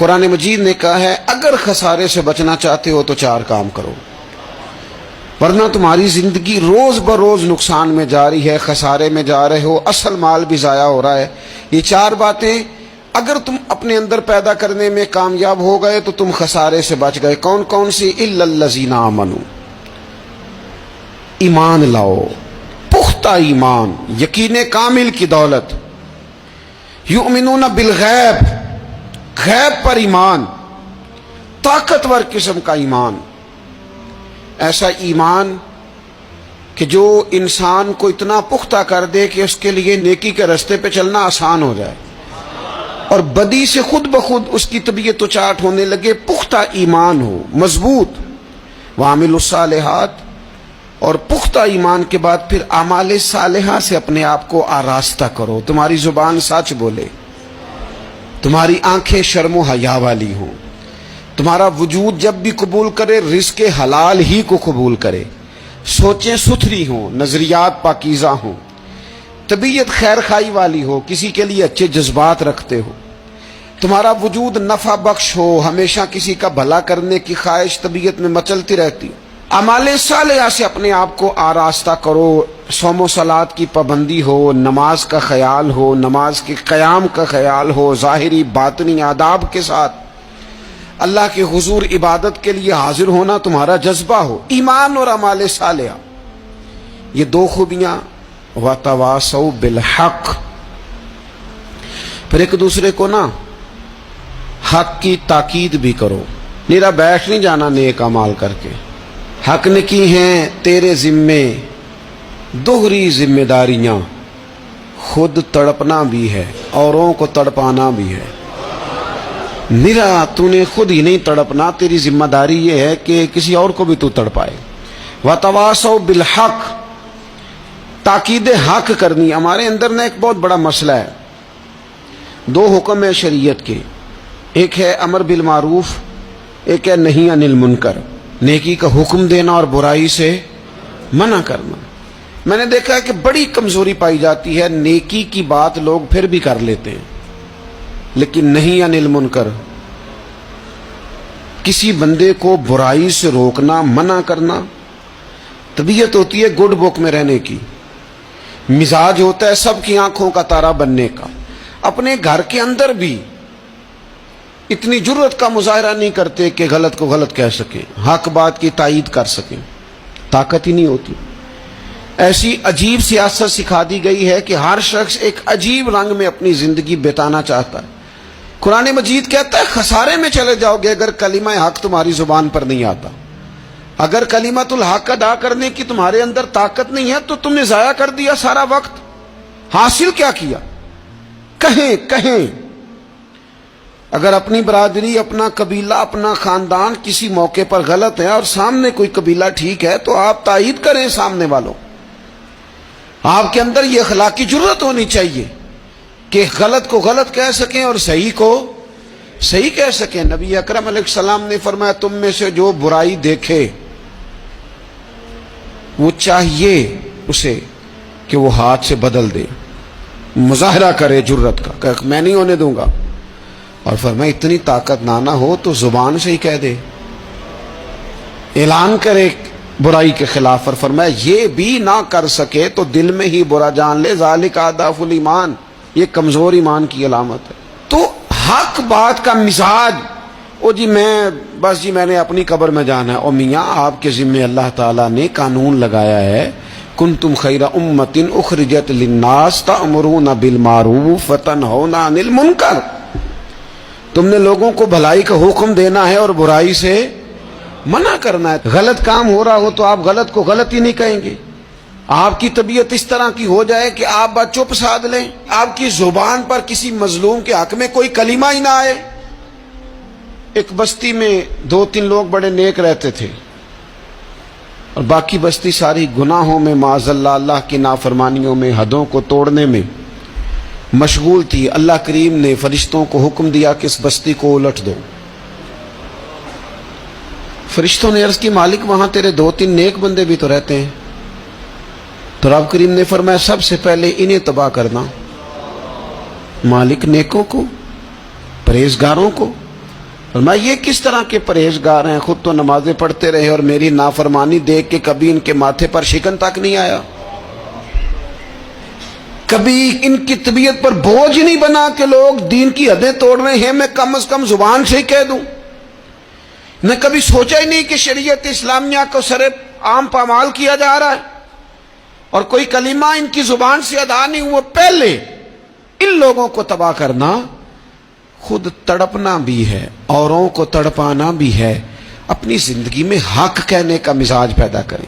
قرآن مجید نے کہا ہے اگر خسارے سے بچنا چاہتے ہو تو 4 کام کرو، ورنہ تمہاری زندگی روز بروز نقصان میں جا رہی ہے، خسارے میں جا رہے ہو، اصل مال بھی ضائع ہو رہا ہے۔ یہ 4 باتیں اگر تم اپنے اندر پیدا کرنے میں کامیاب ہو گئے تو تم خسارے سے بچ گئے۔ کون کون سی؟ الا الذین آمنوا، ایمان لاؤ، پختہ ایمان، یقین کامل کی دولت، یؤمنون بالغیب، غیب پر ایمان، طاقتور قسم کا ایمان، ایسا ایمان کہ جو انسان کو اتنا پختہ کر دے کہ اس کے لیے نیکی کے راستے پہ چلنا آسان ہو جائے اور بدی سے خود بخود اس کی طبیعت چاٹ ہونے لگے۔ پختہ ایمان ہو، مضبوط، وعاملوا الصالحات، اور پختہ ایمان کے بعد پھر اعمال صالحہ سے اپنے آپ کو آراستہ کرو۔ تمہاری زبان سچ بولے، تمہاری آنکھیں شرم و حیا والی ہوں، تمہارا وجود جب بھی قبول کرے رزق حلال ہی کو قبول کرے، سوچیں ستھری ہوں، نظریات پاکیزہ ہوں، طبیعت خیر خائی والی ہو، کسی کے لیے اچھے جذبات رکھتے ہو، تمہارا وجود نفع بخش ہو، ہمیشہ کسی کا بھلا کرنے کی خواہش طبیعت میں مچلتی رہتی ہو۔ اعمال صالحہ سے اپنے آپ کو آراستہ کرو، صوم و صلات کی پابندی ہو، نماز کا خیال ہو، نماز کے قیام کا خیال ہو، ظاہری باطنی آداب کے ساتھ اللہ کے حضور عبادت کے لیے حاضر ہونا تمہارا جذبہ ہو۔ ایمان اور اعمال صالحہ، یہ 2 خوبیاں، وتواصوا بالحق، پھر ایک دوسرے کو نا حق کی تاکید بھی کرو۔ میرا بیٹھ نہیں جانا نیک اعمال کر کے، حق نے کی ہیں تیرے ذمے دوہری ذمہ داریاں، خود تڑپنا بھی ہے، اوروں کو تڑپانا بھی ہے۔ میرا تو نے خود ہی نہیں تڑپنا، تیری ذمہ داری یہ ہے کہ کسی اور کو بھی تو تڑپائے۔ وتواصوا بالحق، تاکید حق کرنی۔ ہمارے اندر نا ایک بہت بڑا مسئلہ ہے، 2 حکم ہے شریعت کے، ایک ہے امر بالمعروف، ایک ہے نہی عن المنکر، نیکی کا حکم دینا اور برائی سے منع کرنا۔ میں نے دیکھا ہے کہ بڑی کمزوری پائی جاتی ہے، نیکی کی بات لوگ پھر بھی کر لیتے ہیں لیکن نہی عن المنکر، کسی بندے کو برائی سے روکنا، منع کرنا، طبیعت ہوتی ہے گڈ بک میں رہنے کی، مزاج ہوتا ہے سب کی آنکھوں کا تارا بننے کا۔ اپنے گھر کے اندر بھی اتنی جرت کا مظاہرہ نہیں کرتے کہ غلط کو غلط کہہ سکیں، حق بات کی تائید کر سکیں، طاقت ہی نہیں ہوتی۔ ایسی عجیب سیاست سکھا دی گئی ہے کہ ہر شخص ایک عجیب رنگ میں اپنی زندگی بتانا چاہتا ہے۔ قرآن مجید کہتا ہے خسارے میں چلے جاؤ گے اگر کلمہ حق تمہاری زبان پر نہیں آتا، اگر کلمۃ الحق ادا کرنے کی تمہارے اندر طاقت نہیں ہے تو تم نے ضائع کر دیا سارا وقت، حاصل کیا کیا؟ کہیں اگر اپنی برادری، اپنا قبیلہ، اپنا خاندان کسی موقع پر غلط ہے اور سامنے کوئی قبیلہ ٹھیک ہے تو آپ تائید کریں سامنے والوں، آپ کے اندر یہ اخلاقی جرت ہونی چاہیے کہ غلط کو غلط کہہ سکیں اور صحیح کو صحیح کہہ سکیں۔ نبی اکرم علیہ السلام نے فرمایا تم میں سے جو برائی دیکھے وہ چاہیے اسے کہ وہ ہاتھ سے بدل دے، مظاہرہ کرے جرت کا کہ میں نہیں ہونے دوں گا، اور فرمایا اتنی طاقت نہ ہو تو زبان سے ہی کہہ دے، اعلان کرے برائی کے خلاف، اور فرمایا یہ بھی نہ کر سکے تو دل میں ہی برا جان لے، ذالک اضعف الایمان، یہ کمزور ایمان کی علامت ہے۔ تو حق بات کا مزاج، او جی میں نے اپنی قبر میں جانا ہے، او میاں آپ کے ذمہ اللہ تعالیٰ نے قانون لگایا ہے، کنتم خیر امۃ اخرجت للناس تأمرون بالمعروف وتنہون عن المنکر، تم نے لوگوں کو بھلائی کا حکم دینا ہے اور برائی سے منع کرنا ہے۔ غلط کام ہو رہا ہو تو آپ غلط کو غلط ہی نہیں کہیں گے، آپ کی طبیعت اس طرح کی ہو جائے کہ آپ بات چپ سادھ لیں، آپ کی زبان پر کسی مظلوم کے حق میں کوئی کلمہ ہی نہ آئے۔ ایک بستی میں 2-3 لوگ بڑے نیک رہتے تھے اور باقی بستی ساری گناہوں میں، معاذ اللہ، اللہ کی نافرمانیوں میں، حدوں کو توڑنے میں مشغول تھی۔ اللہ کریم نے فرشتوں کو حکم دیا کہ اس بستی کو الٹ دو۔ فرشتوں نے عرض کی مالک وہاں تیرے 2-3 نیک بندے بھی تو رہتے ہیں، تو رب کریم نے فرمایا سب سے پہلے انہیں تباہ کرنا۔ مالک نیکوں کو، پرہیزگاروں کو، میں یہ کس طرح کے پرہیزگار ہیں، خود تو نمازیں پڑھتے رہے اور میری نافرمانی دیکھ کے کبھی ان کے ماتھے پر شکن تک نہیں آیا، کبھی ان کی طبیعت پر بوجھ نہیں بنا کہ لوگ دین کی حدیں توڑ رہے ہیں میں کم از کم زبان سے ہی کہہ دوں، نہ کبھی سوچا ہی نہیں کہ شریعت اسلامیہ کو سر عام پامال کیا جا رہا ہے اور کوئی کلمہ ان کی زبان سے ادا نہیں ہوا۔ پہلے ان لوگوں کو تباہ کرنا خود تڑپنا بھی ہے، اوروں کو تڑپانا بھی ہے۔ اپنی زندگی میں حق کہنے کا مزاج پیدا کریں،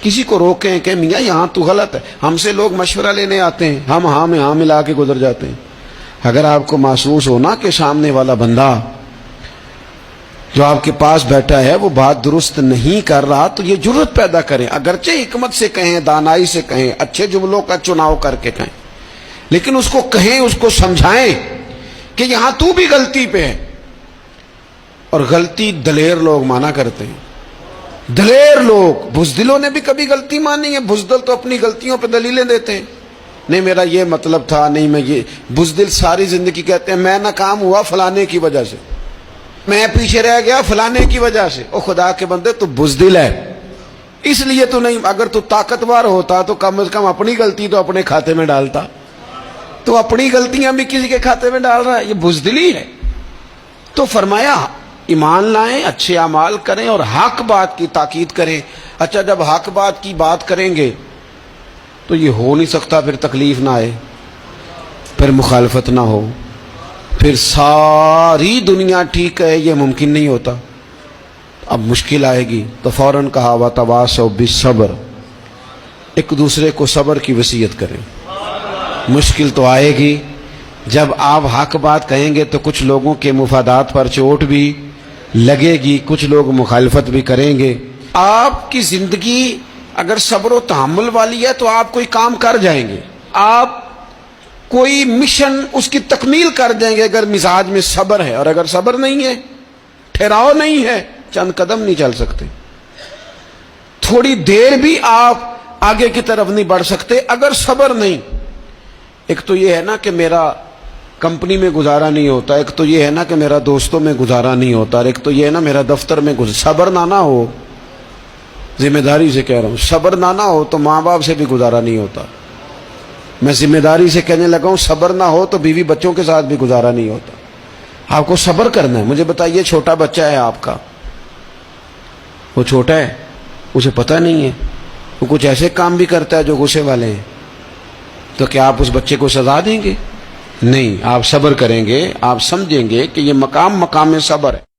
کسی کو روکیں کہ میاں یہاں تو غلط ہے۔ ہم سے لوگ مشورہ لینے آتے ہیں، ہم ہاں میں ہاں ملا کے گزر جاتے ہیں۔ اگر آپ کو محسوس ہونا کہ سامنے والا بندہ جو آپ کے پاس بیٹھا ہے وہ بات درست نہیں کر رہا تو یہ جرأت پیدا کریں، اگرچہ حکمت سے کہیں، دانائی سے کہیں، اچھے جملوں کا چناؤ کر کے کہیں، لیکن اس کو کہیں، اس کو سمجھائیں کہ یہاں تو بھی غلطی پہ ہے۔ اور غلطی دلیر لوگ مانا کرتے ہیں، دلیر لوگ، بزدلوں نے بھی کبھی غلطی مانی ہے؟ بزدل تو اپنی غلطیوں پہ دلیلیں دیتے ہیں، نہیں میرا یہ مطلب تھا، نہیں میں یہ۔ بزدل ساری زندگی کہتے ہیں میں ناکام ہوا فلانے کی وجہ سے، میں پیچھے رہ گیا فلانے کی وجہ سے۔ او خدا کے بندے تو بزدل ہے، اس لیے تو نہیں، اگر تو طاقتور ہوتا تو کم از کم اپنی غلطی تو اپنے کھاتے میں ڈالتا، تو اپنی غلطیاں بھی کسی کے کھاتے میں ڈال رہا ہے، یہ بزدلی ہے۔ تو فرمایا ایمان لائیں، اچھے اعمال کریں اور حق بات کی تاکید کریں۔ اچھا جب حق بات کی بات کریں گے تو یہ ہو نہیں سکتا پھر تکلیف نہ آئے، پھر مخالفت نہ ہو، پھر ساری دنیا ٹھیک ہے، یہ ممکن نہیں ہوتا۔ اب مشکل آئے گی تو فوراً کہا وَتَوَاصَوْا بِالصَّبْرِ، ایک دوسرے کو صبر کی وصیت کریں۔ مشکل تو آئے گی، جب آپ حق بات کہیں گے تو کچھ لوگوں کے مفادات پر چوٹ بھی لگے گی، کچھ لوگ مخالفت بھی کریں گے۔ آپ کی زندگی اگر صبر و تحمل والی ہے تو آپ کوئی کام کر جائیں گے، آپ کوئی مشن اس کی تکمیل کر دیں گے اگر مزاج میں صبر ہے، اور اگر صبر نہیں ہے، ٹھہراؤ نہیں ہے، چند قدم نہیں چل سکتے، تھوڑی دیر بھی آپ آگے کی طرف نہیں بڑھ سکتے اگر صبر نہیں۔ ایک تو یہ ہے نا کہ میرا کمپنی میں گزارا نہیں ہوتا، ایک تو یہ ہے نا کہ میرا دوستوں میں گزارا نہیں ہوتا، اور ایک تو یہ ہے نا میرا دفتر میں صبر نہ ہو، ذمہ داری سے کہہ رہا ہوں، صبر نہ ہو تو ماں باپ سے بھی گزارا نہیں ہوتا۔ میں ذمہ داری سے کہنے لگا ہوں صبر نہ ہو تو بیوی بچوں کے ساتھ بھی گزارا نہیں ہوتا۔ آپ کو صبر کرنا ہے۔ مجھے بتائیے چھوٹا بچہ ہے آپ کا، وہ چھوٹا ہے، اسے پتہ نہیں ہے، وہ کچھ ایسے کام بھی کرتا ہے جو غصے والے ہیں، تو کیا آپ اس بچے کو سزا دیں گے؟ نہیں، آپ صبر کریں گے، آپ سمجھیں گے کہ یہ مقام صبر ہے۔